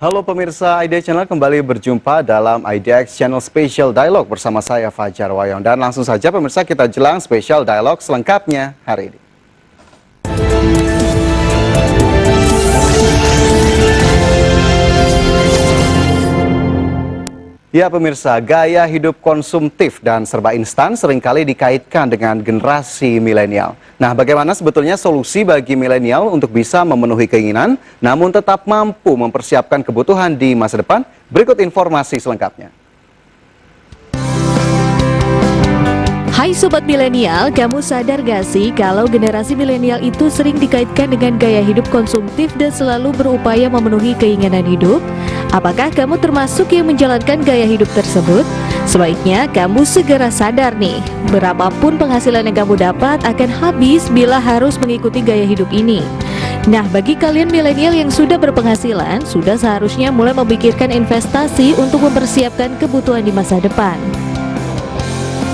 Halo pemirsa Idea Channel, kembali berjumpa dalam IDX Channel Special Dialog bersama saya Fajar Wayong. Dan langsung saja pemirsa kita jelang Special Dialog selengkapnya hari ini. Ya pemirsa, gaya hidup konsumtif dan serba instan seringkali dikaitkan dengan generasi milenial. Nah, bagaimana sebetulnya solusi bagi milenial untuk bisa memenuhi keinginan, namun tetap mampu mempersiapkan kebutuhan di masa depan? Berikut informasi selengkapnya. Hai Sobat Milenial, kamu sadar gak sih kalau generasi milenial itu sering dikaitkan dengan gaya hidup konsumtif dan selalu berupaya memenuhi keinginan hidup? Apakah kamu termasuk yang menjalankan gaya hidup tersebut? Sebaiknya kamu segera sadar nih, berapapun penghasilan yang kamu dapat akan habis bila harus mengikuti gaya hidup ini. Nah, bagi kalian milenial yang sudah berpenghasilan, sudah seharusnya mulai memikirkan investasi untuk mempersiapkan kebutuhan di masa depan.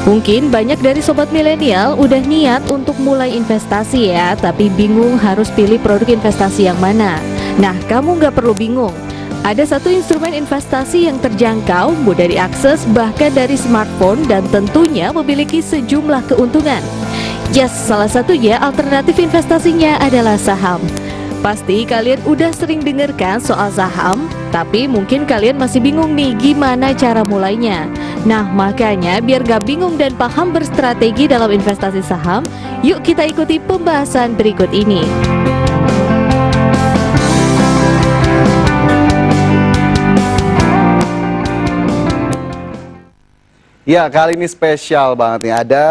Mungkin banyak dari sobat milenial udah niat untuk mulai investasi ya, tapi bingung harus pilih produk investasi yang mana. Nah, kamu nggak perlu bingung. Ada satu instrumen investasi yang terjangkau, mudah diakses bahkan dari smartphone dan tentunya memiliki sejumlah keuntungan. Yes, salah satunya alternatif investasinya adalah saham. Pasti kalian udah sering dengarkan soal saham, tapi mungkin kalian masih bingung nih gimana cara mulainya. Nah, makanya biar gak bingung dan paham berstrategi dalam investasi saham, yuk kita ikuti pembahasan berikut ini. Ya, kali ini spesial banget nih. Ada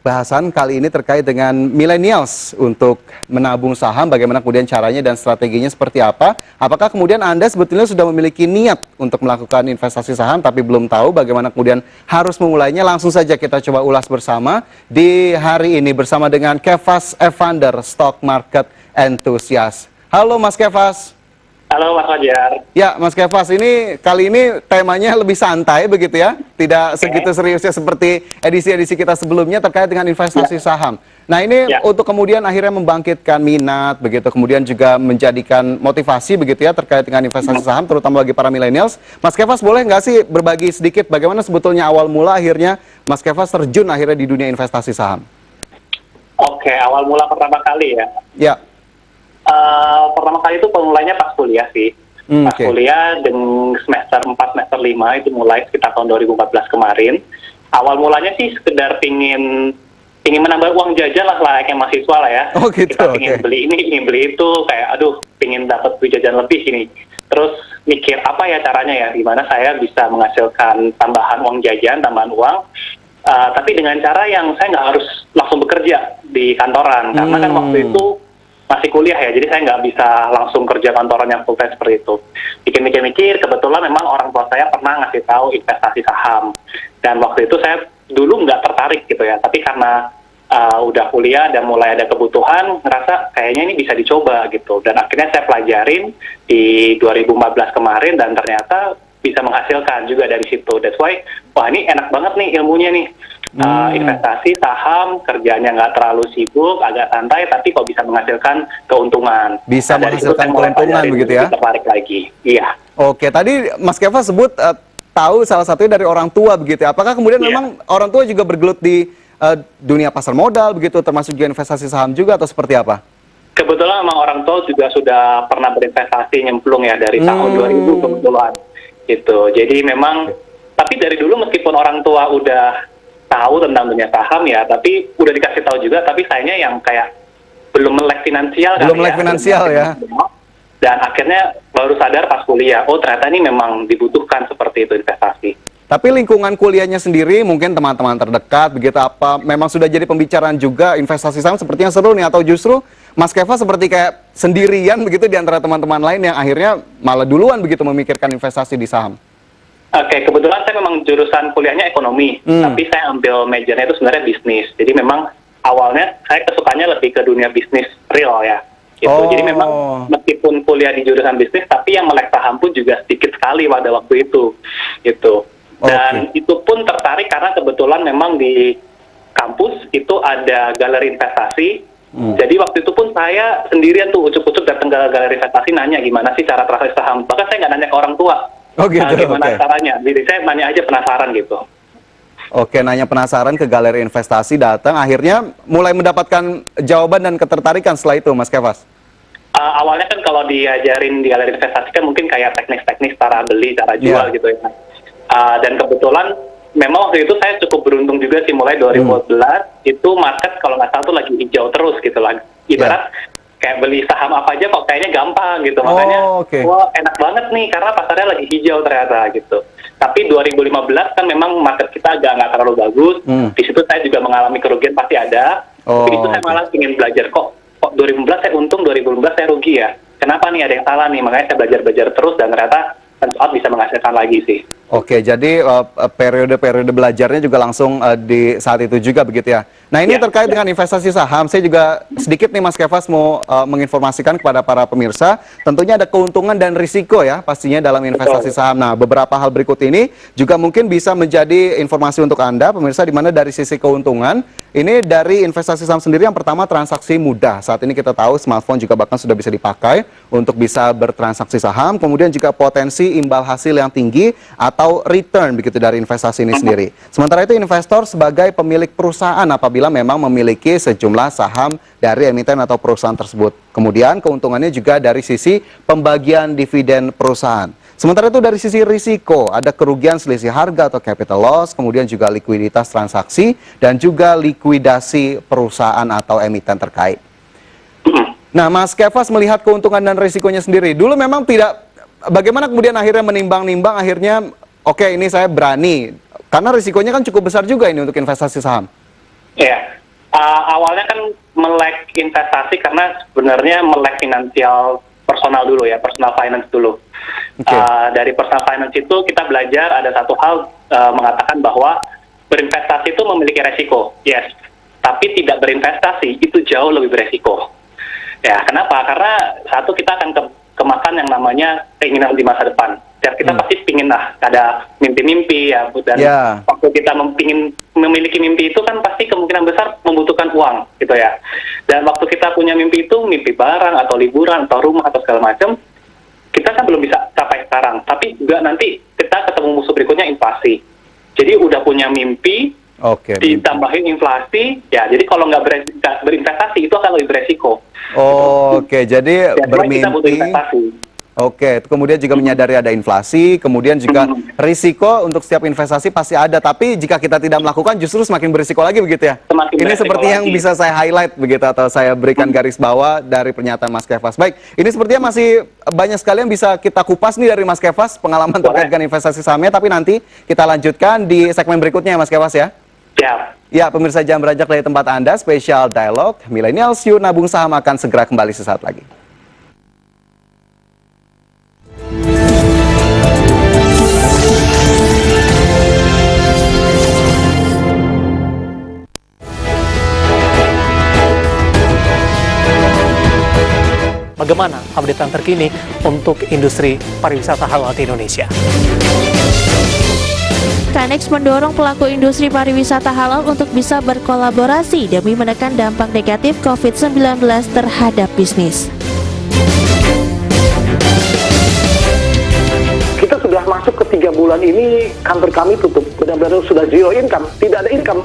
bahasan kali ini terkait dengan millennials untuk menabung saham, bagaimana kemudian caranya dan strateginya seperti apa. Apakah kemudian Anda sebetulnya sudah memiliki niat untuk melakukan investasi saham tapi belum tahu bagaimana kemudian harus memulainya? Langsung saja kita coba ulas bersama di hari ini bersama dengan Kefas Evander, Stock Market Enthusiast. Halo Mas Kefas. Halo Mas Fajar. Ya Mas Kefas, ini kali ini temanya lebih santai begitu ya, tidak segitu seriusnya seperti edisi-edisi kita sebelumnya terkait dengan investasi saham. Nah ini untuk kemudian akhirnya membangkitkan minat begitu, kemudian juga menjadikan motivasi begitu ya terkait dengan investasi saham, terutama bagi para millennials. Mas Kefas boleh nggak sih berbagi sedikit bagaimana sebetulnya awal mula akhirnya Mas Kefas terjun akhirnya di dunia investasi saham? Oke, awal mula pertama kali ya. Ya. Pertama kali itu pemulainya pas kuliah sih. Pas kuliah dengan semester 4, semester 5 itu mulai sekitar tahun 2014 kemarin. Awal mulanya sih sekedar pingin menambah uang jajan lah layaknya mahasiswa lah ya. Oh gitu, kita pingin beli ini, pingin beli itu, kayak aduh pingin dapat duit jajan lebih ini. Terus mikir apa ya caranya ya, gimana saya bisa menghasilkan tambahan uang jajan, tambahan uang. Tapi dengan cara yang saya nggak harus langsung bekerja di kantoran. Karena kan waktu itu masih kuliah ya, jadi saya nggak bisa langsung kerja kantoran yang full time seperti itu. Mikir-mikir, kebetulan memang orang tua saya pernah ngasih tahu investasi saham. Dan waktu itu saya dulu nggak tertarik gitu ya, tapi karena udah kuliah dan mulai ada kebutuhan, ngerasa kayaknya ini bisa dicoba gitu. Dan akhirnya saya pelajarin di 2014 kemarin dan ternyata bisa menghasilkan juga dari situ. That's why, wah ini enak banget nih ilmunya nih. Investasi saham, kerjanya nggak terlalu sibuk, agak santai, tapi kok bisa menghasilkan keuntungan. Bisa menghasilkan keuntungan begitu ya? Tertarik lagi, iya. Oke, tadi Mas Kefas sebut tahu salah satunya dari orang tua begitu ya. Apakah kemudian memang orang tua juga bergelut di dunia pasar modal begitu, termasuk juga investasi saham juga atau seperti apa? Kebetulan memang orang tua juga sudah pernah berinvestasi nyemplung ya dari tahun 2000 kebetulan. Gitu. Jadi memang, tapi dari dulu meskipun orang tua udah tahu tentang dunia saham ya, tapi udah dikasih tahu juga, tapi sayangnya yang kayak belum melek finansial kan. Belum melek finansial ya. Dan akhirnya baru sadar pas kuliah, oh ternyata ini memang dibutuhkan seperti itu investasi. Tapi lingkungan kuliahnya sendiri, mungkin teman-teman terdekat begitu apa, memang sudah jadi pembicaraan juga investasi saham sepertinya seru nih, atau justru Mas Kefas seperti kayak sendirian begitu di antara teman-teman lain yang akhirnya malah duluan begitu memikirkan investasi di saham? Oke, kebetulan saya memang jurusan kuliahnya ekonomi, tapi saya ambil majornya itu sebenarnya bisnis. Jadi memang awalnya saya kesukanya lebih ke dunia bisnis real ya. Gitu. Jadi memang meskipun kuliah di jurusan bisnis, tapi yang melek saham pun juga sedikit sekali pada waktu itu. Gitu. Dan itu pun tertarik karena kebetulan memang di kampus itu ada galeri investasi Jadi waktu itu pun saya sendirian tuh ucuk-ucuk datang ke galeri investasi nanya gimana sih cara transaksi saham. Bahkan saya nggak nanya ke orang tua. Oh gitu, Gimana oke. caranya. Jadi saya nanya aja penasaran gitu. Oke, nanya penasaran ke galeri investasi, datang, akhirnya mulai mendapatkan jawaban dan ketertarikan setelah itu, Mas Kefas? Awalnya kan kalau diajarin di galeri investasi kan mungkin kayak teknik-teknik cara beli, cara jual gitu ya. Dan kebetulan memang waktu itu saya cukup beruntung juga sih, mulai 2012 itu market kalau nggak salah tuh lagi hijau terus gitu lah. Ibarat kayak beli saham apa aja kok kayaknya gampang gitu. Makanya wah enak banget nih karena pasarnya lagi hijau ternyata gitu. Tapi 2015 kan memang market kita agak nggak terlalu bagus. Di situ saya juga mengalami kerugian pasti ada. Tapi itu saya malah ingin belajar kok 2015 saya untung, 2015 saya rugi ya. Kenapa nih, ada yang salah nih? Makanya saya belajar terus dan ternyata turns bisa menghasilkan lagi sih. Oke, jadi periode-periode belajarnya juga langsung di saat itu juga begitu ya. Nah ini terkait dengan investasi saham, saya juga sedikit nih Mas Kefas mau menginformasikan kepada para pemirsa, tentunya ada keuntungan dan risiko ya pastinya dalam investasi saham. Nah beberapa hal berikut ini juga mungkin bisa menjadi informasi untuk Anda pemirsa, di mana dari sisi keuntungan, ini dari investasi saham sendiri yang pertama transaksi mudah. Saat ini kita tahu smartphone juga bahkan sudah bisa dipakai untuk bisa bertransaksi saham, kemudian juga potensi imbal hasil yang tinggi atau return begitu dari investasi ini sendiri. Sementara itu investor sebagai pemilik perusahaan apabila memang memiliki sejumlah saham dari emiten atau perusahaan tersebut. Kemudian keuntungannya juga dari sisi pembagian dividen perusahaan. Sementara itu dari sisi risiko, ada kerugian selisih harga atau capital loss, kemudian juga likuiditas transaksi, dan juga likuidasi perusahaan atau emiten terkait. Nah, Mas Kefas melihat keuntungan dan risikonya sendiri. Dulu memang tidak, bagaimana kemudian akhirnya menimbang-nimbang, akhirnya, oke, ini saya berani. Karena risikonya kan cukup besar juga ini untuk investasi saham. Iya, awalnya kan melek investasi karena sebenarnya melek finansial personal dulu ya, personal finance dulu. Dari personal finance itu kita belajar ada satu hal mengatakan bahwa berinvestasi itu memiliki resiko, yes. Tapi tidak berinvestasi itu jauh lebih beresiko. Ya, kenapa? Karena satu kita akan kemakan yang namanya keinginan di masa depan. Ya, kita pasti pingin lah ada mimpi-mimpi ya, dan waktu kita memiliki mimpi itu kan pasti kemungkinan besar membutuhkan uang gitu ya. Dan waktu kita punya mimpi itu, mimpi barang atau liburan atau rumah atau segala macam, kita kan belum bisa capai sekarang. Tapi juga nanti kita ketemu musuh berikutnya, inflasi. Jadi udah punya mimpi, ditambahin inflasi, ya jadi kalau nggak berinvestasi itu akan lebih beresiko. Oke, jadi bermimpi. Kita butuh investasi. Oke, kemudian juga menyadari ada inflasi, kemudian juga risiko untuk setiap investasi pasti ada, tapi jika kita tidak melakukan justru semakin berisiko lagi begitu ya? Ini seperti yang bisa saya highlight begitu atau saya berikan garis bawah dari pernyataan Mas Kefas. Baik, ini sepertinya masih banyak sekali yang bisa kita kupas nih dari Mas Kefas, pengalaman terkait dengan investasi sahamnya, tapi nanti kita lanjutkan di segmen berikutnya ya Mas Kefas ya? Ya, pemirsa Jam Beranjak dari tempat Anda, spesial dialog, Millennials Yuk Nabung Saham akan segera kembali sesaat lagi. Bagaimana update terkini untuk industri pariwisata halal di Indonesia? KNEX mendorong pelaku industri pariwisata halal untuk bisa berkolaborasi demi menekan dampak negatif COVID-19 terhadap bisnis. Kita sudah masuk ke 3 bulan ini, kantor kami tutup. Benar-benar sudah zero income, tidak ada income.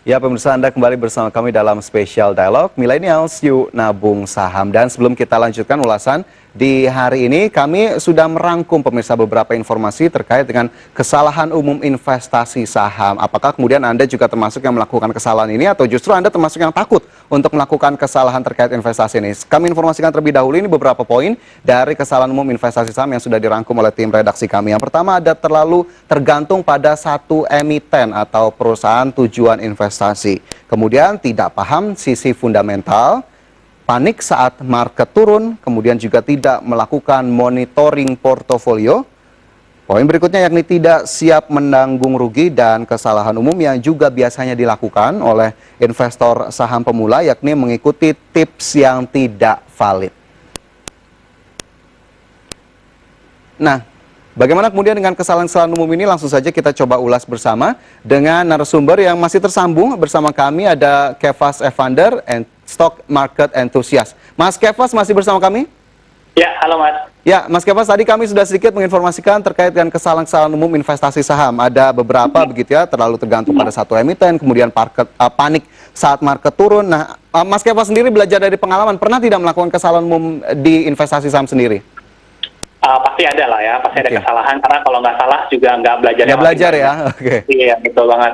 Ya pemirsa, Anda kembali bersama kami dalam spesial dialog Millennials Yuk Nabung Saham. Dan sebelum kita lanjutkan ulasan di hari ini, kami sudah merangkum pemirsa beberapa informasi terkait dengan kesalahan umum investasi saham. Apakah kemudian Anda juga termasuk yang melakukan kesalahan ini atau justru Anda termasuk yang takut untuk melakukan kesalahan terkait investasi ini? Kami informasikan terlebih dahulu ini beberapa poin dari kesalahan umum investasi saham yang sudah dirangkum oleh tim redaksi kami. Yang pertama, ada terlalu tergantung pada satu emiten atau perusahaan tujuan investasi. Kemudian tidak paham sisi fundamental, panik saat market turun, kemudian juga tidak melakukan monitoring portofolio. Poin berikutnya yakni tidak siap menanggung rugi, dan kesalahan umum yang juga biasanya dilakukan oleh investor saham pemula yakni mengikuti tips yang tidak valid. Nah, bagaimana kemudian dengan kesalahan-kesalahan umum ini? Langsung saja kita coba ulas bersama dengan narasumber yang masih tersambung bersama kami. Ada Kefas Evander, Stock Market Enthusiast. Mas Kefas masih bersama kami? Ya, halo Mas. Ya, Mas Kefas, tadi kami sudah sedikit menginformasikan terkait dengan kesalahan-kesalahan umum investasi saham. Ada beberapa begitu ya, terlalu tergantung pada satu emiten, kemudian panik saat market turun. Nah, Mas Kefas sendiri belajar dari pengalaman, pernah tidak melakukan kesalahan umum di investasi saham sendiri? Pasti ada lah ya, pasti ada kesalahan, karena kalau nggak salah juga nggak belajar. Nggak belajar ya, oke. Iya, betul banget.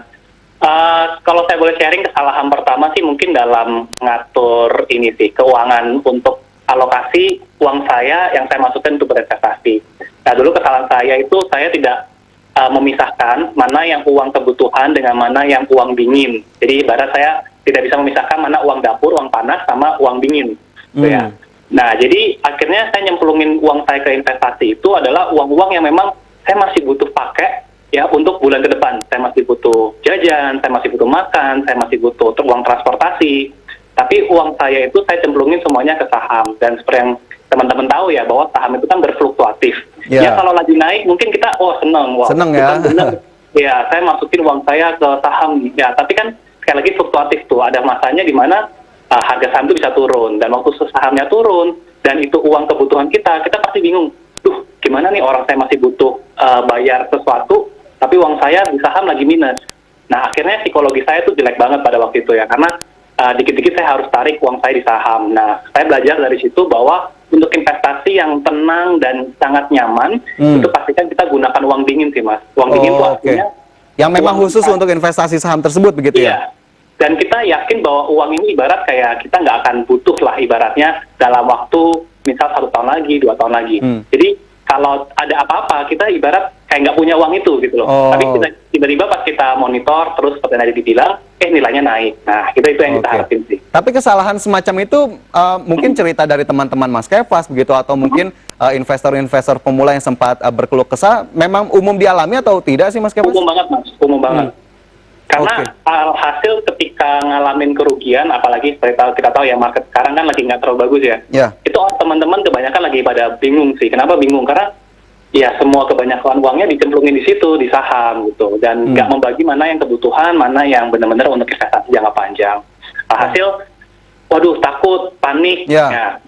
Kalau saya boleh sharing, kesalahan pertama sih mungkin dalam ngatur ini sih, keuangan untuk alokasi uang saya yang saya masukkan untuk berinvestasi. Nah, dulu kesalahan saya itu saya tidak memisahkan mana yang uang kebutuhan dengan mana yang uang dingin. Jadi ibarat saya tidak bisa memisahkan mana uang dapur, uang panas, sama uang dingin. Gitu ya. Nah, jadi akhirnya saya nyemplungin uang saya ke investasi itu adalah uang-uang yang memang saya masih butuh pakai ya untuk bulan ke depan. Saya masih butuh jajan, saya masih butuh makan, saya masih butuh uang transportasi. Tapi uang saya itu saya cemplungin semuanya ke saham. Dan seperti yang teman-teman tahu ya, bahwa saham itu kan berfluktuatif. Ya kalau lagi naik mungkin kita, seneng. Wow, seneng ya. Ya, saya masukin uang saya ke saham. Ya, tapi kan sekali lagi fluktuatif tuh. Ada masanya di mana harga saham itu bisa turun. Dan waktu sahamnya turun, dan itu uang kebutuhan kita pasti bingung. Duh, gimana nih orang saya masih butuh bayar sesuatu, tapi uang saya di saham lagi minus. Nah, akhirnya psikologi saya tuh jelek banget pada waktu itu ya. Karena dikit-dikit saya harus tarik uang saya di saham. Nah, saya belajar dari situ bahwa untuk investasi yang tenang dan sangat nyaman, itu pastikan kita gunakan uang dingin sih, Mas. Uang dingin itu artinya yang memang khusus untuk investasi saham tersebut begitu ya? Dan kita yakin bahwa uang ini ibarat kayak kita nggak akan butuh lah ibaratnya dalam waktu misal 1 tahun lagi, 2 tahun lagi. Jadi kalau ada apa-apa, kita ibarat kayak nggak punya uang itu gitu loh. Tapi tiba-tiba pas kita monitor, terus seperti yang tadi dibilang, nilainya naik. Nah, itu yang kita harapin sih. Tapi kesalahan semacam itu mungkin cerita dari teman-teman Mas Kefas begitu, atau mungkin investor-investor pemula yang sempat berkeluh kesah, memang umum dialami atau tidak sih Mas Kefas? Umum banget Mas, umum banget. Karena hasil ketika ngalamin kerugian, apalagi seperti kita tahu ya, market sekarang kan lagi nggak terlalu bagus ya. Itu teman-teman kebanyakan lagi pada bingung sih. Kenapa bingung? Karena ya semua kebanyakan uangnya dicemplungin di situ, di saham gitu. Dan nggak membagi mana yang kebutuhan, mana yang benar-benar untuk investasi jangka panjang. Hasil, waduh takut, panik. Ya.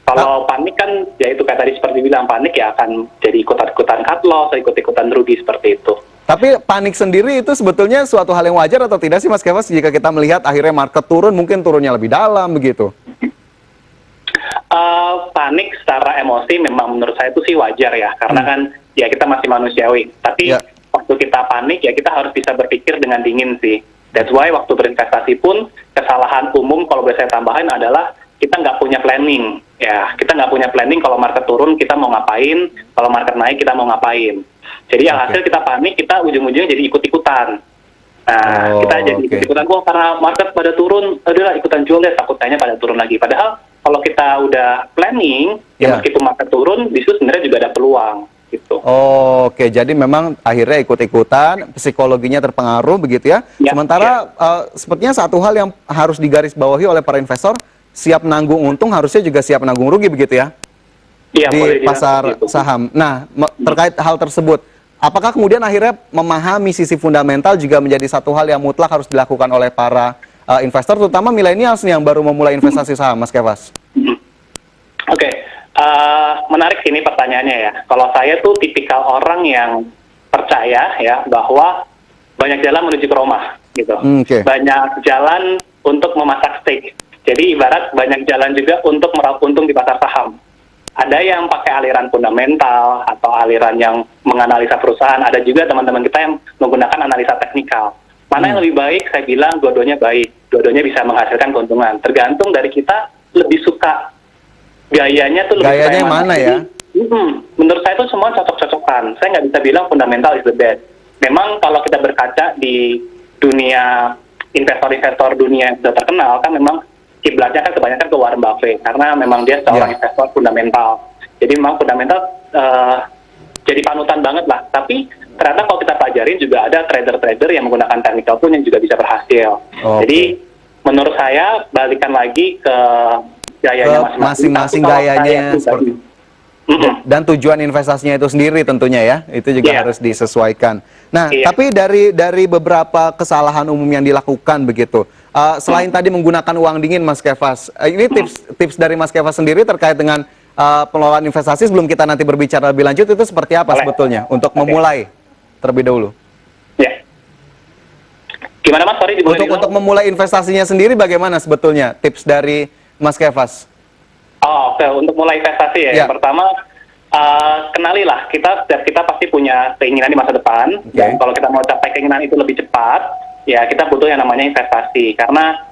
Kalau panik kan, ya itu kayak tadi seperti bilang, panik ya akan jadi ikutan-ikutan cut loss, ikut-ikutan rugi seperti itu. Tapi panik sendiri itu sebetulnya suatu hal yang wajar atau tidak sih Mas Kefas, jika kita melihat akhirnya market turun, mungkin turunnya lebih dalam begitu? Panik secara emosi memang menurut saya itu sih wajar ya, karena kan ya kita masih manusiawi. Tapi waktu kita panik ya kita harus bisa berpikir dengan dingin sih. That's why waktu berinvestasi pun kesalahan umum kalau boleh saya tambahin adalah kita nggak punya planning. Ya, kita nggak punya planning kalau market turun kita mau ngapain, kalau market naik kita mau ngapain. Jadi hasil kita panik, kita ujung-ujungnya jadi ikut-ikutan. Nah, kita jadi ikut-ikutan, karena market pada turun, adalah ikutan jual ya, takutnya pada turun lagi. Padahal kalau kita udah planning, ya meskipun market turun, disitu sebenarnya juga ada peluang. Gitu. Oke, jadi memang akhirnya ikut-ikutan, psikologinya terpengaruh begitu ya. Sementara sepertinya satu hal yang harus digarisbawahi oleh para investor, siap menanggung untung, harusnya juga siap menanggung rugi begitu ya? Di pasar saham. Nah, terkait hal tersebut, apakah kemudian akhirnya memahami sisi fundamental juga menjadi satu hal yang mutlak harus dilakukan oleh para investor, terutama milenial yang baru memulai investasi saham, Mas Kefas? Oke, menarik ini pertanyaannya ya. Kalau saya tuh tipikal orang yang percaya ya bahwa banyak jalan menuju ke Roma, gitu. Banyak jalan untuk memasak steak. Jadi ibarat banyak jalan juga untuk meraup untung di pasar saham. Ada yang pakai aliran fundamental atau aliran yang menganalisa perusahaan. Ada juga teman-teman kita yang menggunakan analisa teknikal. Mana yang lebih baik? Saya bilang dua-duanya baik. Dua-duanya bisa menghasilkan keuntungan. Tergantung dari kita lebih suka gayanya tuh lebih gayanya yang mana ya? Menurut saya itu semua cocok-cocokan. Saya nggak bisa bilang fundamental is the best. Memang kalau kita berkaca di dunia investor-investor dunia yang sudah terkenal kan memang kiblatnya kan kebanyakan ke Warren Buffett karena memang dia seorang investor fundamental. Jadi memang fundamental jadi panutan banget lah. Tapi ternyata kalau kita pelajarin juga ada trader-trader yang menggunakan technical pun yang juga bisa berhasil. Jadi menurut saya balikan lagi ke gayanya masing-masing gayanya seperti Dan tujuan investasinya itu sendiri tentunya ya, itu juga harus disesuaikan. Nah, tapi dari beberapa kesalahan umum yang dilakukan begitu, selain tadi menggunakan uang dingin, Mas Kefas, ini tips dari Mas Kefas sendiri terkait dengan pengelolaan investasi sebelum kita nanti berbicara lebih lanjut itu seperti apa sebetulnya untuk memulai terlebih dahulu? Ya. Gimana Mas? Sorry, untuk memulai investasinya sendiri bagaimana sebetulnya tips dari Mas Kefas? Oh, oke. Untuk mulai investasi ya. Yang pertama, kenalilah kita pasti punya keinginan di masa depan. Dan kalau kita mau capai keinginan itu lebih cepat, ya kita butuh yang namanya investasi. Karena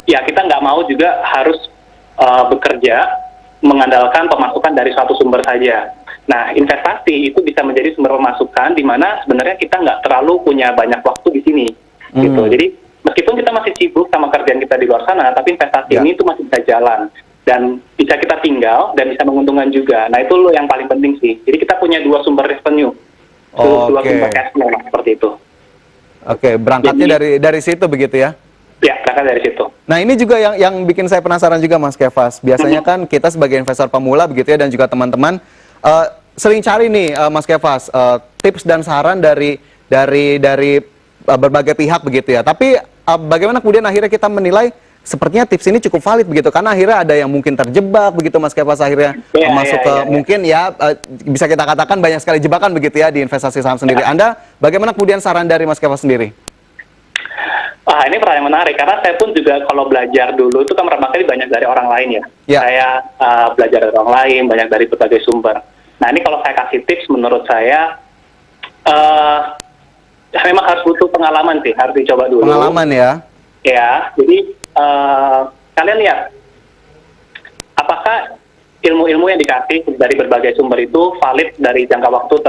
ya kita nggak mau juga harus bekerja mengandalkan pemasukan dari suatu sumber saja. Nah, investasi itu bisa menjadi sumber pemasukan di mana sebenarnya kita nggak terlalu punya banyak waktu di sini. Gitu. Jadi meskipun kita masih sibuk sama kerjaan kita di luar sana, tapi investasi ini itu masih bisa jalan. Dan bisa kita tinggal dan bisa menguntungkan juga. Nah, itu loh yang paling penting sih. Jadi kita punya dua sumber revenue, dua sumber cash flow seperti itu. Oke, berangkatnya dari situ begitu ya? Ya, berangkat dari situ. Nah, ini juga yang bikin saya penasaran juga, Mas Kefas. Biasanya kan kita sebagai investor pemula begitu ya, dan juga teman-teman sering cari nih, Mas Kefas, tips dan saran dari berbagai pihak begitu ya. Tapi bagaimana kemudian akhirnya kita menilai sepertinya tips ini cukup valid begitu, karena akhirnya ada yang mungkin terjebak begitu, Mas Kefas, akhirnya masuk ke mungkin ya bisa kita katakan banyak sekali jebakan begitu ya di investasi saham sendiri. Anda bagaimana kemudian saran dari Mas Kefas sendiri? Ini pertanyaan menarik, karena saya pun juga kalau belajar dulu itu kan pertama kali banyak dari orang lain ya. Saya belajar dari orang lain, banyak dari berbagai sumber. Nah, ini kalau saya kasih tips, menurut saya memang harus butuh pengalaman sih, harus dicoba dulu. Pengalaman ya? Ya, jadi kalian lihat apakah ilmu-ilmu yang dikasih dari berbagai sumber itu valid dari jangka waktu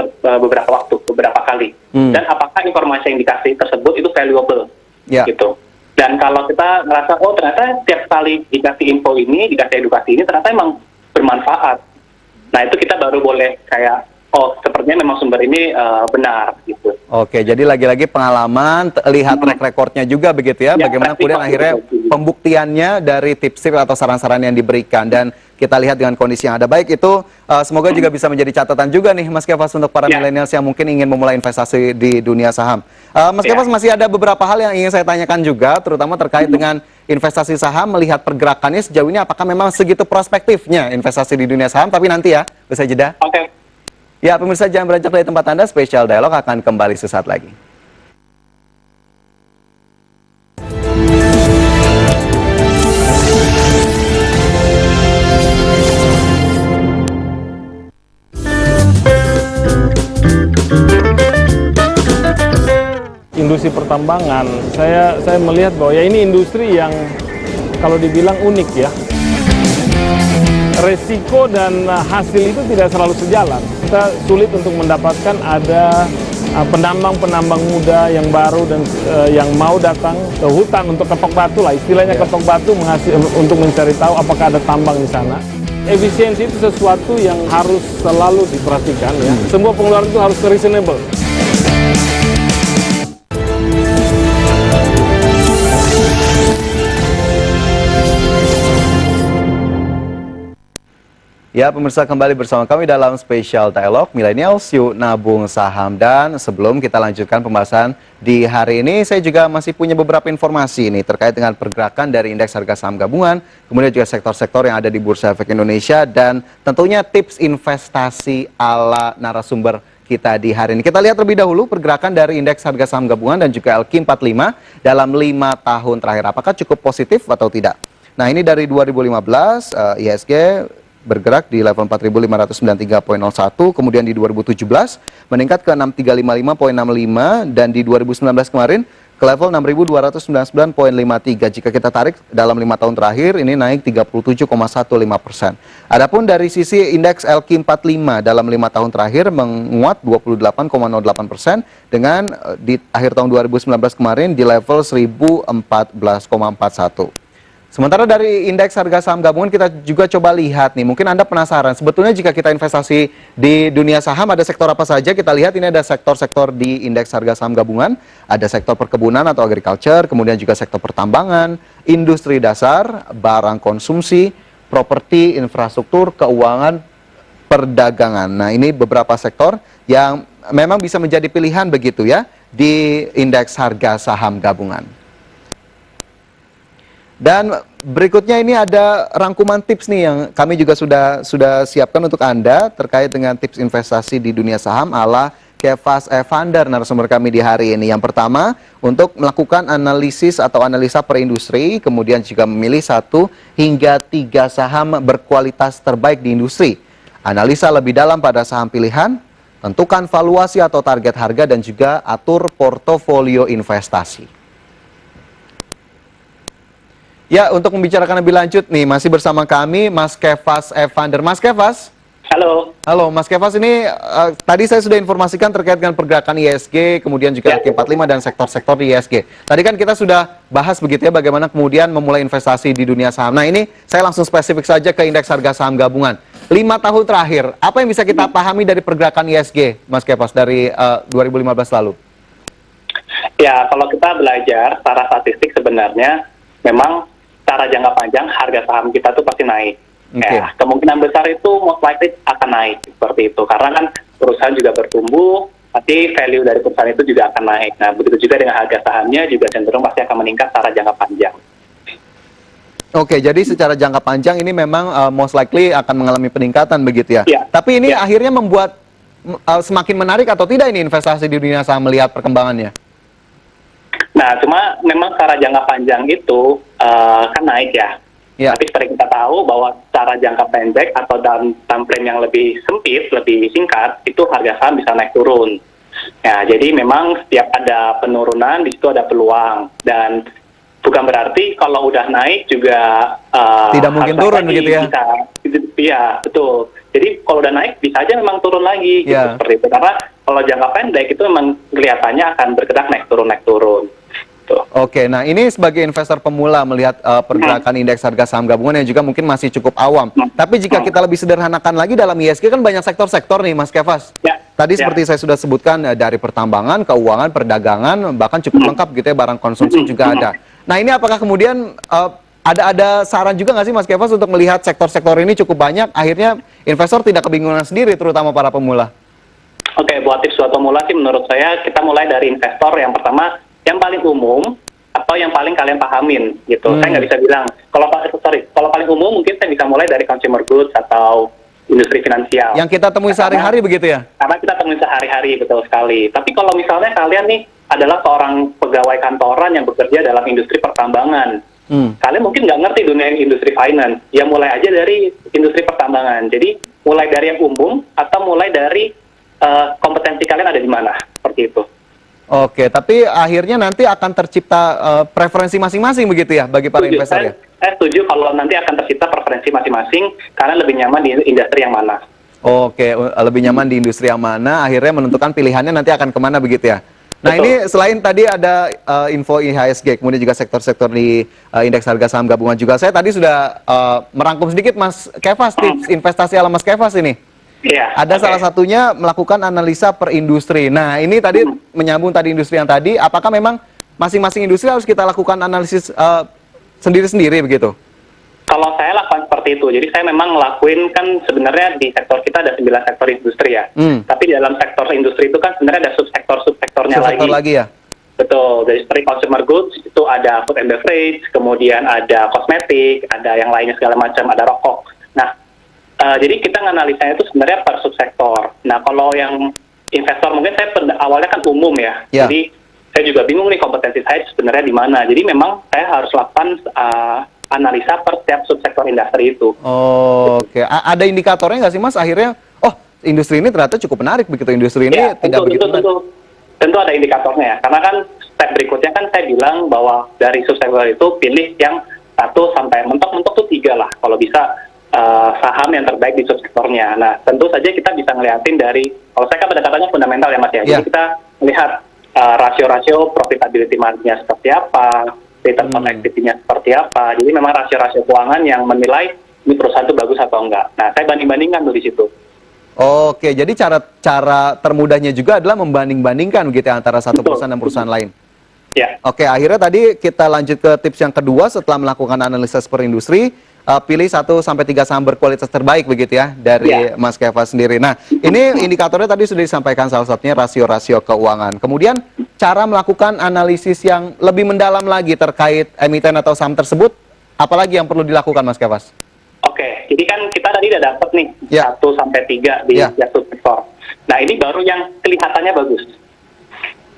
beberapa kali, dan apakah informasi yang dikasih tersebut itu valuable gitu. Dan kalau kita merasa ternyata tiap kali dikasih info ini, dikasih edukasi ini ternyata emang bermanfaat, nah itu kita baru boleh kayak sepertinya memang sumber ini benar gitu. Oke, jadi lagi-lagi pengalaman, lihat track recordnya juga begitu ya, bagaimana kemudian akhirnya pembuktiannya dari tips-tips atau saran-saran yang diberikan, dan kita lihat dengan kondisi yang ada. Baik, itu semoga juga bisa menjadi catatan juga nih, Mas Kefas, untuk para millennials yang mungkin ingin memulai investasi di dunia saham. Mas Kefas, masih ada beberapa hal yang ingin saya tanyakan juga, terutama terkait dengan investasi saham, melihat pergerakannya sejauh ini, apakah memang segitu prospektifnya investasi di dunia saham, tapi nanti ya, bisa jeda. Oke. Ya, pemirsa, jangan beranjak dari tempat Anda, Spesial Dialog akan kembali sesaat lagi. Industri pertambangan, saya melihat bahwa ya ini industri yang kalau dibilang unik ya. Resiko dan hasil itu tidak selalu sejalan. Kita sulit untuk mendapatkan ada penambang-penambang muda yang baru dan yang mau datang ke hutan untuk ketok batu lah, istilahnya ketok batu untuk mencari tahu apakah ada tambang di sana. Efisiensi itu sesuatu yang harus selalu diperhatikan ya. Semua pengeluaran itu harus reasonable. Ya, pemirsa, kembali bersama kami dalam Spesial Dialog Millennials Yuk Nabung Saham. Dan sebelum kita lanjutkan pembahasan di hari ini, saya juga masih punya beberapa informasi ini terkait dengan pergerakan dari indeks harga saham gabungan, kemudian juga sektor-sektor yang ada di Bursa Efek Indonesia, dan tentunya tips investasi ala narasumber kita di hari ini. Kita lihat terlebih dahulu pergerakan dari indeks harga saham gabungan dan juga LQ45 dalam 5 tahun terakhir. Apakah cukup positif atau tidak? Nah, ini dari 2015, IHSG bergerak di level 4.593.01, kemudian di 2017 meningkat ke 6.355.65, dan di 2019 kemarin ke level 6.299.53. Jika kita tarik dalam 5 tahun terakhir, ini naik 37,15%. Adapun dari sisi indeks LQ45 dalam 5 tahun terakhir menguat 28,08%, dengan di akhir tahun 2019 kemarin di level 1014,41. Sementara dari indeks harga saham gabungan kita juga coba lihat nih, mungkin Anda penasaran, sebetulnya jika kita investasi di dunia saham ada sektor apa saja? Kita lihat ini ada sektor-sektor di indeks harga saham gabungan, ada sektor perkebunan atau agriculture, kemudian juga sektor pertambangan, industri dasar, barang konsumsi, properti, infrastruktur, keuangan, perdagangan. Nah, ini beberapa sektor yang memang bisa menjadi pilihan begitu ya di indeks harga saham gabungan. Dan berikutnya ini ada rangkuman tips nih yang kami juga sudah siapkan untuk Anda terkait dengan tips investasi di dunia saham ala Kefas Evander, narasumber kami di hari ini. Yang pertama, untuk melakukan analisis atau analisa per industri, kemudian juga memilih 1 hingga 3 saham berkualitas terbaik di industri. Analisa lebih dalam pada saham pilihan, tentukan valuasi atau target harga, dan juga atur portofolio investasi. Ya, untuk membicarakan lebih lanjut nih, masih bersama kami Mas Kefas Evander. Mas Kefas. Halo. Halo, Mas Kefas, ini tadi saya sudah informasikan terkait dengan pergerakan ISG, kemudian juga Q45 dan sektor-sektor di ISG. Tadi kan kita sudah bahas begitu ya, bagaimana kemudian memulai investasi di dunia saham. Nah, ini saya langsung spesifik saja ke indeks harga saham gabungan. 5 tahun terakhir, apa yang bisa kita pahami dari pergerakan ISG, Mas Kefas, dari 2015 lalu? Ya, kalau kita belajar secara statistik sebenarnya memang secara jangka panjang harga saham kita tuh pasti naik. Okay. Ya, kemungkinan besar itu most likely akan naik seperti itu. Karena kan perusahaan juga bertumbuh, tapi value dari perusahaan itu juga akan naik. Nah, begitu juga dengan harga sahamnya juga cenderung pasti akan meningkat secara jangka panjang. Oke, jadi secara jangka panjang ini memang most likely akan mengalami peningkatan begitu ya. Ya. Tapi ini akhirnya membuat semakin menarik atau tidak ini investasi di dunia saham melihat perkembangannya? Nah, cuma memang secara jangka panjang itu kan naik ya. Ya. Tapi seperti kita tahu bahwa secara jangka pendek atau dalam time frame yang lebih sempit, lebih singkat, itu harga saham bisa naik turun. Ya, jadi memang setiap ada penurunan, di situ ada peluang. Dan bukan berarti kalau udah naik juga tidak mungkin turun begitu ya? Iya, betul. Jadi kalau udah naik bisa aja memang turun lagi gitu, Ya. seperti itu. Karena kalau jangka pendek itu memang kelihatannya akan bergerak naik turun. Tuh. Oke, nah ini sebagai investor pemula melihat pergerakan indeks harga saham gabungan yang juga mungkin masih cukup awam. Tapi jika kita lebih sederhanakan lagi dalam ISG kan banyak sektor-sektor nih, Mas Kefas. Ya. Tadi seperti saya sudah sebutkan dari pertambangan, keuangan, perdagangan, bahkan cukup lengkap gitu ya, barang konsumsi juga ada. Nah ini apakah kemudian ada saran juga nggak sih Mas Kefas untuk melihat sektor-sektor ini cukup banyak, akhirnya investor tidak kebingungan sendiri, terutama para pemula? Oke, buat tips buat pemula sih menurut saya kita mulai dari investor yang pertama, yang paling umum atau yang paling kalian pahamin gitu. Saya nggak bisa bilang kalau paling umum mungkin saya bisa mulai dari consumer goods atau industri finansial. Yang kita temui sehari-hari begitu ya? Karena kita temui sehari-hari, betul sekali. Tapi kalau misalnya kalian nih adalah seorang pegawai kantoran yang bekerja dalam industri pertambangan, kalian mungkin nggak ngerti dunia industri finance. Ya mulai aja dari industri pertambangan. Jadi mulai dari yang umum atau mulai dari kompetensi kalian ada di mana, seperti itu. Oke, tapi akhirnya nanti akan tercipta preferensi masing-masing begitu ya bagi para investor ya? Saya setuju kalau nanti akan tercipta preferensi masing-masing karena lebih nyaman di industri yang mana. Oke, lebih nyaman di industri yang mana, akhirnya menentukan pilihannya nanti akan kemana begitu ya? Nah Betul. ini selain tadi ada info IHSG, kemudian juga sektor-sektor di indeks harga saham gabungan juga. Saya tadi sudah merangkum sedikit Mas Kefas, tips investasi ala Mas Kefas ini. Iya. Ada salah satunya melakukan analisa per industri. Nah, ini tadi menyambung tadi industri yang tadi, apakah memang masing-masing industri harus kita lakukan analisis sendiri-sendiri begitu? Kalau saya lakukan seperti itu, jadi saya memang ngelakuin kan sebenarnya di sektor kita ada 9 sektor industri ya. Tapi di dalam sektor industri itu kan sebenarnya ada subsektornya Sektor lagi ya? Betul, dari seperti consumer goods itu ada food and beverage, kemudian ada kosmetik, ada yang lainnya segala macam, ada rokok. Nah, jadi kita nganalisanya itu sebenarnya per subsektor. Nah, kalau yang investor mungkin saya awalnya kan umum ya. Ya. Jadi saya juga bingung nih kompetensi saya sebenarnya di mana. Jadi memang saya harus lakukan analisa per setiap subsektor industri itu. Oke, ada indikatornya nggak sih Mas akhirnya? Oh, industri ini ternyata cukup menarik begitu. Industri ini Ya, tidak begitu. Tentu ada indikatornya ya. Karena kan step berikutnya kan saya bilang bahwa dari subsektor itu pilih yang 1 sampai mentok-mentok tuh 3 lah. Kalau bisa saham yang terbaik di subsektornya. Nah, tentu saja kita bisa ngeliatin dari, kalau saya kan pendekatannya fundamental ya Mas ya. Jadi kita melihat rasio-rasio profitability marginnya seperti apa, return on equity-nya seperti apa. Jadi memang rasio-rasio keuangan yang menilai ini perusahaan itu bagus atau enggak. Nah, saya banding-bandingkan tuh di situ. Oke, jadi cara termudahnya juga adalah membanding-bandingkan gitu ya, antara satu Betul. perusahaan dan perusahaan lain. Ya. Oke, akhirnya tadi kita lanjut ke tips yang kedua setelah melakukan analisis per industri. pilih 1 sampai 3 saham berkualitas terbaik begitu ya dari Mas Keva sendiri. Nah, ini indikatornya tadi sudah disampaikan salah satunya rasio-rasio keuangan. Kemudian cara melakukan analisis yang lebih mendalam lagi terkait emiten atau saham tersebut, apalagi yang perlu dilakukan Mas Kevas? Oke, jadi kan kita tadi udah dapat nih Ya. 1 sampai 3 di satu sektor. Nah, ini baru yang kelihatannya bagus.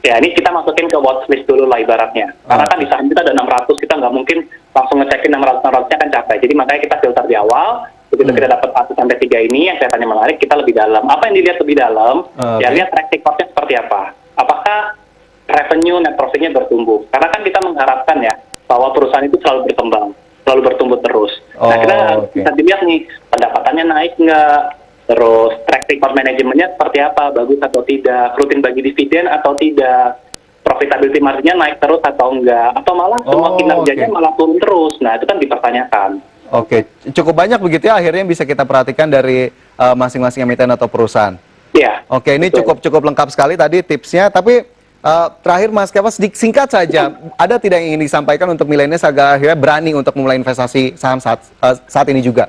Ya, ini kita masukin ke watchlist dulu lah ibaratnya. Karena kan di saham kita ada 600, kita nggak mungkin langsung ngecekin 600-600-nya kan capek. Jadi makanya kita filter di awal, begitu kita dapat 1 sampai 3 ini yang kelihatannya menarik, kita lebih dalam. Apa yang dilihat lebih dalam? Ya lihat track record-nya seperti apa. Apakah revenue, net profit-nya bertumbuh? Karena kan kita mengharapkan ya, bahwa perusahaan itu selalu berkembang, selalu bertumbuh terus. Nah, kita bisa dilihat nih, pendapatannya naik nggak? Terus track record manajemennya seperti apa, bagus atau tidak, rutin bagi dividen atau tidak, profitability marginnya naik terus atau enggak, atau malah semua kinerjanya malah turun terus. Nah, itu kan dipertanyakan. Oke, cukup banyak begitu ya akhirnya bisa kita perhatikan dari masing-masing emiten atau perusahaan. Iya. Oke, ini cukup lengkap sekali tadi tipsnya, tapi terakhir Mas Keva, singkat saja, ada tidak yang ingin disampaikan untuk milenials agar akhirnya berani untuk memulai investasi saham saat ini juga?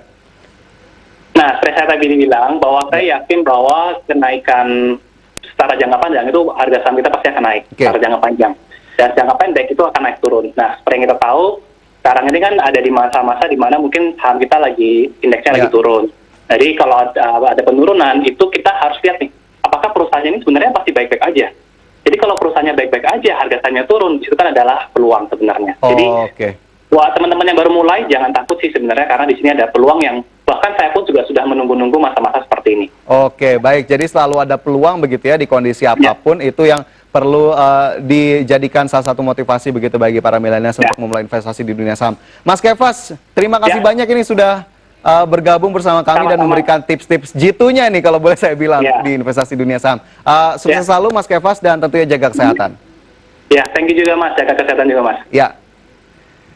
Nah, seperti saya tadi bilang bahwa saya yakin bahwa kenaikan secara jangka panjang itu harga saham kita pasti akan naik secara jangka panjang. Dan jangka pendek itu akan naik turun. Nah, seperti yang kita tahu, sekarang ini kan ada di masa-masa di mana mungkin saham kita lagi indeksnya lagi turun. Jadi kalau ada penurunan itu kita harus lihat nih, apakah perusahaannya ini sebenarnya pasti baik-baik aja. Jadi kalau perusahaannya baik-baik aja, harga sahamnya turun, itu kan adalah peluang sebenarnya. Jadi buat teman-teman yang baru mulai, jangan takut sih sebenarnya, karena di sini ada peluang yang bahkan saya pun juga sudah menunggu-nunggu masa-masa seperti ini. Oke, baik. Jadi selalu ada peluang begitu ya di kondisi apapun, itu yang perlu dijadikan salah satu motivasi begitu bagi para milenial untuk memulai investasi di dunia saham. Mas Kevas, terima kasih banyak ini sudah bergabung bersama kami dan memberikan tips-tips jitunya nih kalau boleh saya bilang di investasi dunia saham. Sukses selalu Mas Kevas dan tentunya jaga kesehatan. Ya, thank you juga Mas, jaga kesehatan juga Mas.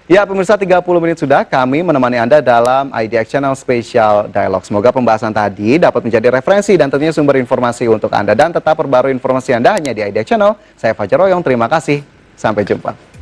Ya, pemirsa, 30 menit sudah kami menemani Anda dalam IDX Channel Special Dialog. Semoga pembahasan tadi dapat menjadi referensi dan tentunya sumber informasi untuk Anda. Dan tetap perbarui informasi Anda hanya di IDX Channel. Saya Fajar Royong, terima kasih. Sampai jumpa.